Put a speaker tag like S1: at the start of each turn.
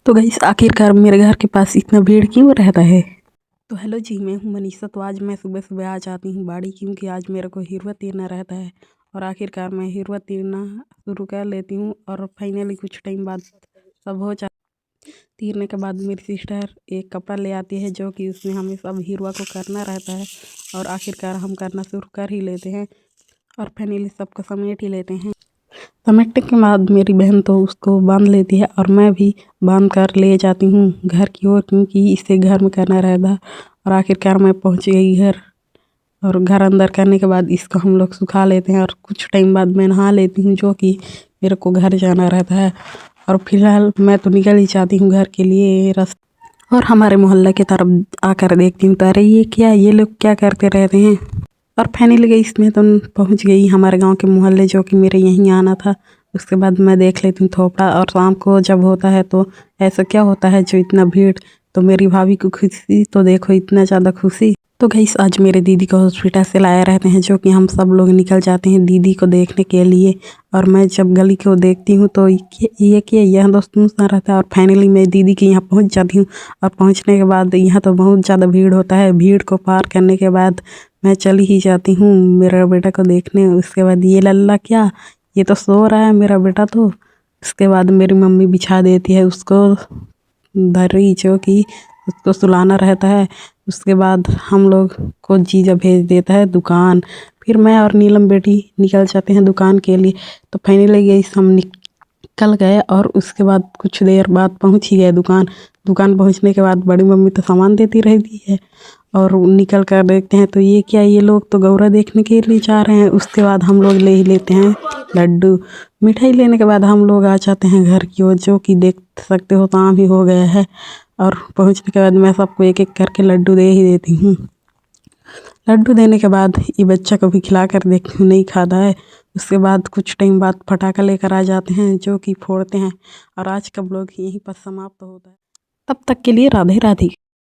S1: तो गाइस आखिरकार मेरे घर के पास इतना भीड़ क्यों रहता है। तो हेलो जी, मैं हूँ मनीषा। तो आज मैं सुबह सुबह आ जाती हूँ बाड़ी, क्योंकि आज मेरे को हिरवा तीरना रहता है। और आखिरकार मैं हिरवा तीरना शुरू कर लेती हूँ और फाइनली कुछ टाइम बाद सब हो जाता। तीरने के बाद मेरी सिस्टर एक कपड़ा ले आती है, जो कि उसमें हमें सब हिरवा को करना रहता है। और आखिरकार हम करना शुरू कर ही लेते हैं और फाइनली सबको समेट ही लेते हैं। समेटने के बाद मेरी बहन तो उसको बांध लेती है और मैं भी बांध कर ले जाती हूँ घर की ओर, क्योंकि इसे घर में करना रहता है। और आखिरकार मैं पहुँच गई घर, और घर अंदर करने के बाद इसको हम लोग सुखा लेते हैं और कुछ टाइम बाद मैं नहा लेती हूँ, जो कि मेरे को घर जाना रहता है। और फिलहाल मैं तो निकल ही जाती हूँ घर के लिए रास्ते, और हमारे मोहल्ले की तरफ आकर देखती हूँ तो अरे ये क्या, ये लोग क्या करते रहते हैं। और फाइनली गई इसमें तो पहुंच गई हमारे गांव के मोहल्ले, जो कि मेरे यहीं आना था। उसके बाद मैं देख लेती हूँ थोपड़ा, और शाम को जब होता है तो ऐसा क्या होता है जो इतना भीड़। तो मेरी भाभी को खुशी तो देखो, इतना ज़्यादा खुशी। तो गाइस आज मेरे दीदी को हॉस्पिटल से लाए रहते हैं, जो कि हम सब लोग निकल जाते हैं दीदी को देखने के लिए। और मैं जब गली को देखती हूँ तो ये यह दोस्त ना रहता है। और फाइनली मैं दीदी के यहाँ पहुँच जाती हूँ। और पहुँचने के बाद यहाँ तो बहुत ज़्यादा भीड़ होता है। भीड़ को पार करने के बाद मैं चली ही जाती हूँ मेरा बेटा को देखने। उसके बाद ये लल्ला क्या, ये तो सो रहा है मेरा बेटा तो। उसके बाद मेरी मम्मी बिछा देती है उसको दर्री, जो कि उसको सुलाना रहता है। उसके बाद हम लोग को जीजा भेज देता है दुकान। फिर मैं और नीलम बेटी निकल जाते हैं दुकान के लिए। तो फाइनली गई हम निकल गए, और उसके बाद कुछ देर बाद पहुंच ही गए दुकान। दुकान पहुंचने के बाद बड़ी मम्मी तो सामान देती रहती है, और निकल कर देखते हैं तो ये क्या, ये लोग तो गौरा देखने के लिए जा रहे हैं। उसके बाद हम लोग ले ही लेते हैं लड्डू। मिठाई लेने के बाद हम लोग आ जाते हैं घर की ओर, जो कि देख सकते हो शाम ही हो गया है। और पहुंचने के बाद मैं सबको एक एक करके लड्डू दे ही देती हूँ। लड्डू देने के बाद ये बच्चा को भी खिला कर देखती हूँ, नहीं खाता है। उसके बाद कुछ टाइम बाद पटाखा लेकर आ जाते हैं, जो कि फोड़ते हैं। और आज का ब्लॉग यहीं पर समाप्त होता है। तब तक के लिए राधे राधे।